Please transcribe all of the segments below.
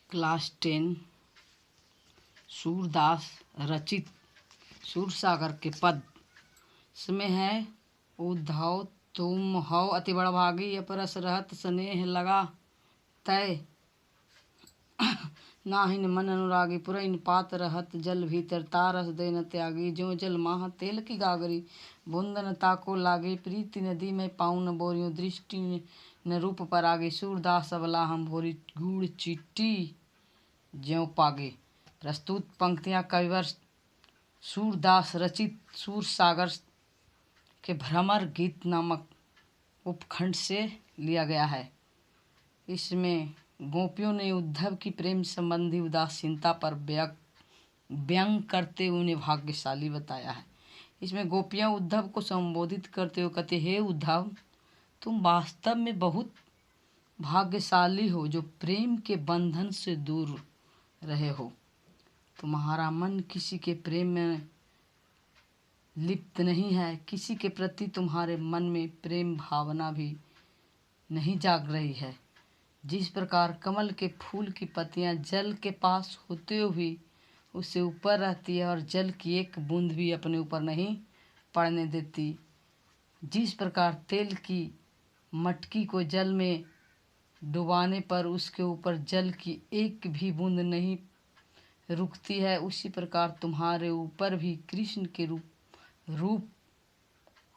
Class 10 Surdas रचित सूरसागर के पद में है। उद्धव तुम हो अति बड़भागी, अपरस रहत स्नेह लगा तय। नाहिन मन अनुरागी, पुरैन पात रहत जल भीतर, तारस देन त्यागी। ज्यों जल माह तेल की गागरी, बूंदन ताको लागे। प्रीति नदी में पाउन बोरियों, दृष्टि न रूप पर आगे। सूरदास अबला हम भोरी, गूढ़ चीटी ज्यों पागे। प्रस्तुत पंक्तियां कविवर सूरदास रचित सूरसागर के भ्रमर गीत नामक उपखंड से लिया गया है। इसमें गोपियों ने उद्धव की प्रेम संबंधी उदासीनता पर व्यंग करते हुए उन्हें भाग्यशाली बताया है। इसमें गोपियां उद्धव को संबोधित करते हुए कहते, हे उद्धव, तुम वास्तव में बहुत भाग्यशाली हो जो प्रेम के बंधन से दूर रहे हो। तुम्हारा मन किसी के प्रेम में लिप्त नहीं है, किसी के प्रति तुम्हारे मन में प्रेम भावना भी नहीं जाग रही है। जिस प्रकार कमल के फूल की पत्तियां जल के पास होते हुए भी उससे ऊपर रहती है और जल की एक बूंद भी अपने ऊपर नहीं पड़ने देती, जिस प्रकार तेल की मटकी को जल में डुबाने पर उसके ऊपर जल की एक भी बूंद नहीं रुकती है, उसी प्रकार तुम्हारे ऊपर भी कृष्ण के रूप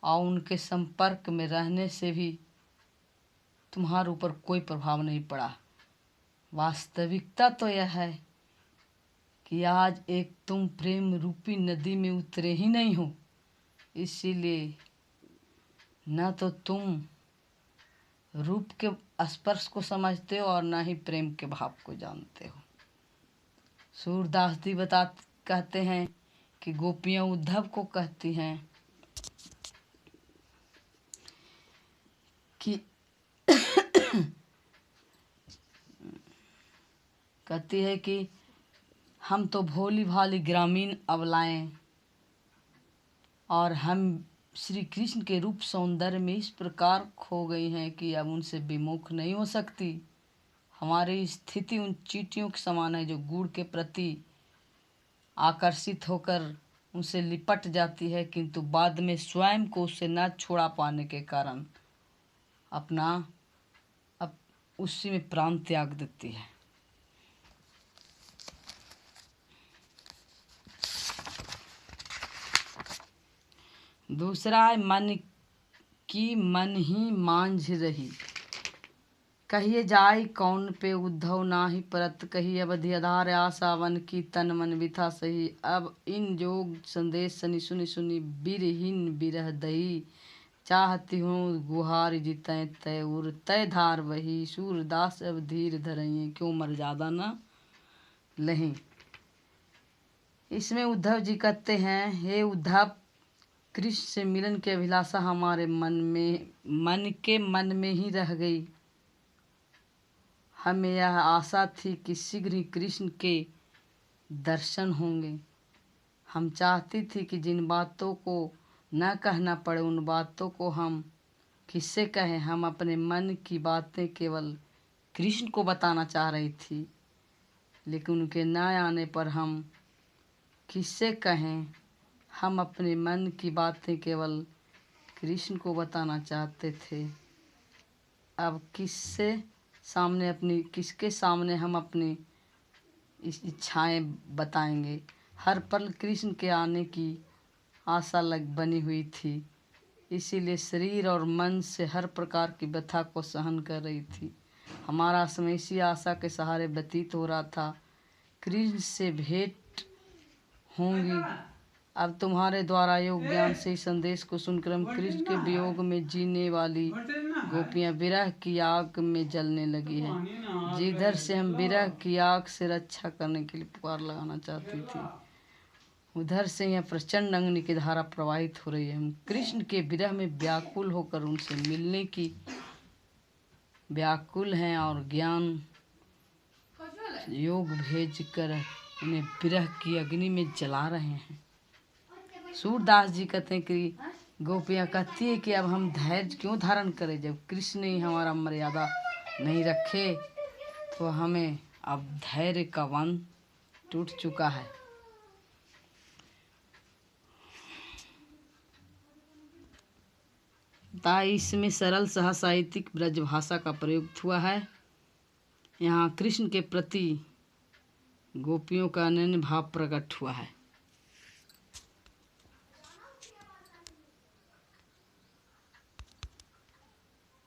और उनके संपर्क में रहने से भी तुम्हारे ऊपर कोई प्रभाव नहीं पड़ा। वास्तविकता तो यह है कि आज एक तुम प्रेम रूपी नदी में उतरे ही नहीं हो, इसीलिए न तो तुम रूप के स्पर्श को समझते हो और न ही प्रेम के भाव को जानते हो। सूरदास जी कहते हैं कि गोपियां उद्धव को कहती हैं कि कहती है कि हम तो भोली भाली ग्रामीण अबलाएं और हम श्री कृष्ण के रूप सौंदर्य में इस प्रकार खो गई हैं कि अब उनसे विमुख नहीं हो सकती। हमारी स्थिति उन चींटियों के समान है जो गुड़ के प्रति आकर्षित होकर उनसे लिपट जाती है, किंतु बाद में स्वयं को उससे न छोड़ा पाने के कारण अब उसी में प्राण त्याग देती है। दूसरा है मन की मन ही मांझ रही, कहिए जाय कौन पे उद्धव नाही परत। कही अवधि आधार आशा वन की तन मन बिथा सही। अब इन जोग संदेश सनी सुनी सुनी, बिरहीन बिरह दही। चाहती हूँ गुहार जितै तय उर, तय धार वही। सूरदास अब धीर धरइए, क्यों मर्यादा न लही। इसमें उद्धव जी कहते हैं, हे उद्धव, कृष्ण से मिलन की अभिलाषा हमारे मन में ही रह गई। हमें यह आशा थी कि शीघ्र ही कृष्ण के दर्शन होंगे। हम चाहती थी कि जिन बातों को न कहना पड़े उन बातों को हम किससे कहें। हम अपने मन की बातें केवल कृष्ण को बताना चाह रही थी, लेकिन उनके न आने पर हम किससे कहें। हम अपने मन की बातें केवल कृष्ण को बताना चाहते थे। अब किसके सामने हम अपनी इच्छाएं बताएंगे। हर पल कृष्ण के आने की आशा बनी हुई थी, इसीलिए शरीर और मन से हर प्रकार की व्यथा को सहन कर रही थी। हमारा समय इसी आशा के सहारे व्यतीत हो रहा था। कृष्ण से भेंट होंगी। अब तुम्हारे द्वारा योग ज्ञान से इस संदेश को सुनकर हम कृष्ण के वियोग में जीने वाली गोपियां विरह की आग में जलने लगी हैं। जिधर से हम विरह की आग से रक्षा करने के लिए पुकार लगाना चाहती थी, उधर से यह प्रचंड अग्नि की धारा प्रवाहित हो रही है। हम कृष्ण के विरह में व्याकुल होकर उनसे मिलने की व्याकुल हैं और ज्ञान योग भेजकर उन्हें विरह की अग्नि में जला रहे हैं। सूरदास जी कहते हैं कि गोपियाँ कहती है कि अब हम धैर्य क्यों धारण करें, जब कृष्ण ने हमारा मर्यादा नहीं रखे तो हमें अब धैर्य का वन टूट चुका है। इसमें सरल सह साहित्यिक ब्रजभाषा का प्रयोग हुआ है। यहाँ कृष्ण के प्रति गोपियों का अनन्य भाव प्रकट हुआ है।